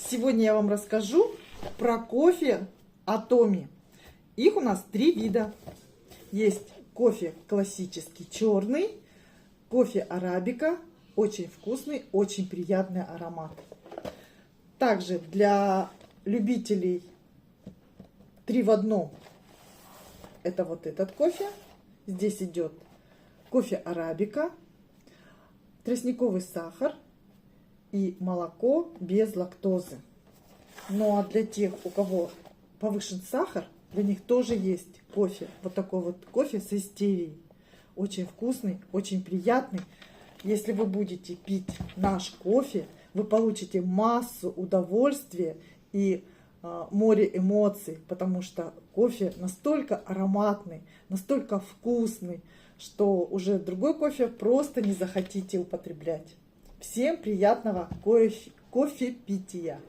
Сегодня я вам расскажу про кофе Атоми. Их у нас 3 вида. Есть кофе классический черный, кофе арабика, очень вкусный, очень приятный аромат. Также для любителей 3 в 1 это вот этот кофе. Здесь идет кофе арабика, тростниковый сахар и молоко без лактозы. Ну а для тех, у кого повышен сахар, для них тоже есть кофе. Вот такой вот кофе с стевией. Очень вкусный, очень приятный. Если вы будете пить наш кофе, вы получите массу удовольствия и море эмоций, потому что кофе настолько ароматный, настолько вкусный, что уже другой кофе просто не захотите употреблять. Всем приятного кофе пития!